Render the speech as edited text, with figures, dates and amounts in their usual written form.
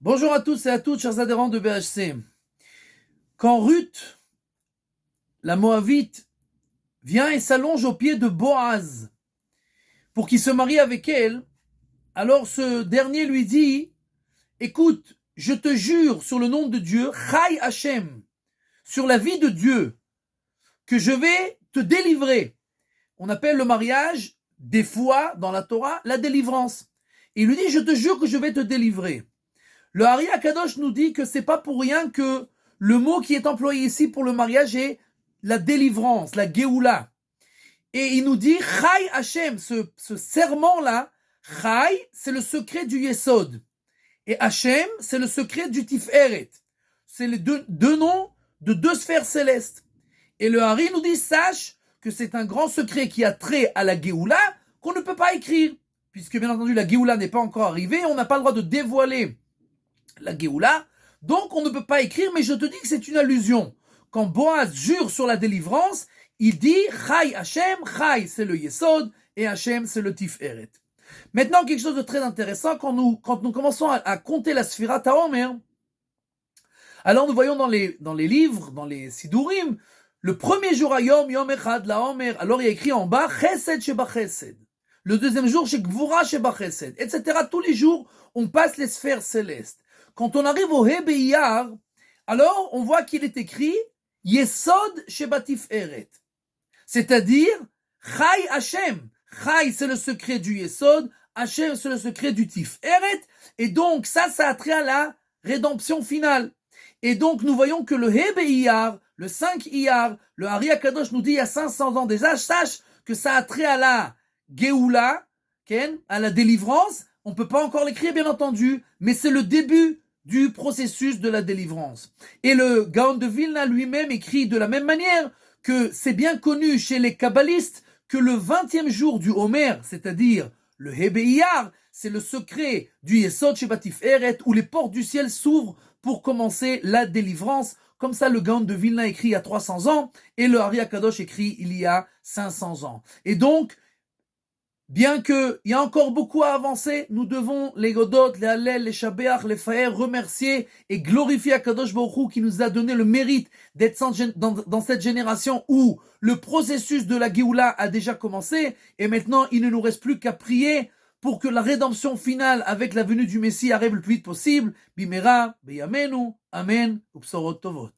Bonjour à tous et à toutes, chers adhérents de BHC. Quand Ruth, la Moabite, vient et s'allonge aux pieds de Boaz pour qu'il se marie avec elle, alors ce dernier lui dit, écoute, je te jure sur le nom de Dieu, Chai Hashem, sur la vie de Dieu, que je vais te délivrer. On appelle le mariage, des fois, dans la Torah, la délivrance. Et il lui dit, je te jure que je vais te délivrer. Le Hari Akadosh nous dit que c'est pas pour rien que le mot qui est employé ici pour le mariage est la délivrance, la Géoula. Et il nous dit, Chai Hashem, ce serment-là, Chai, c'est le secret du Yesod. Et Hashem, c'est le secret du Tiferet. C'est les deux noms de deux sphères célestes. Et le Hari nous dit, sache que c'est un grand secret qui a trait à la Géoula qu'on ne peut pas écrire. Puisque bien entendu, la Géoula n'est pas encore arrivée, on n'a pas le droit de dévoiler la Géoula, donc on ne peut pas écrire, mais je te dis que c'est une allusion. Quand Boaz jure sur la délivrance, il dit Chai Hashem, Chai c'est le Yesod, et Hashem c'est le Tiferet. Maintenant, quelque chose de très intéressant, quand nous commençons à compter la Sfirat HaOmer, alors nous voyons dans les livres, dans les Sidurim, le premier jour à Yom Echad, la Omer, alors il y a écrit en bas Chesed Sheba Chesed. Le deuxième jour, chez Gvura Sheba Chesed, etc. Tous les jours, on passe les sphères célestes. Quand on arrive au He Be'iyar, alors on voit qu'il est écrit Yesod Sheba Tiferet. C'est-à-dire, Chai Hashem. Chai, c'est le secret du Yesod. Hashem, c'est le secret du Tiferet. Et donc, ça a trait à la rédemption finale. Et donc, nous voyons que le He Be'iyar, le 5 Iyar, le Hari Akadosh nous dit il y a 500 ans déjà, sache que ça a trait à la Géoula, à la délivrance. On ne peut pas encore l'écrire, bien entendu, mais c'est le début du processus de la délivrance. Et le Gaon de Vilna lui-même écrit de la même manière que c'est bien connu chez les kabbalistes que le 20e jour du Homer, c'est-à-dire le He Be'iyar, c'est le secret du Yesod Sheba Tiferet où les portes du ciel s'ouvrent pour commencer la délivrance. Comme ça, le Gaon de Vilna écrit il y a 300 ans et le Hari Akadosh écrit il y a 500 ans. Et donc, bien qu'il y a encore beaucoup à avancer, nous devons les Godot, les Hallel, les Shabeach, les Faer remercier et glorifier Akadosh Baruch Hu qui nous a donné le mérite d'être dans cette génération où le processus de la Géoula a déjà commencé et maintenant il ne nous reste plus qu'à prier pour que la rédemption finale avec la venue du Messie arrive le plus vite possible. Bimera, Beyamenu, Amen, Upsorot Tovot.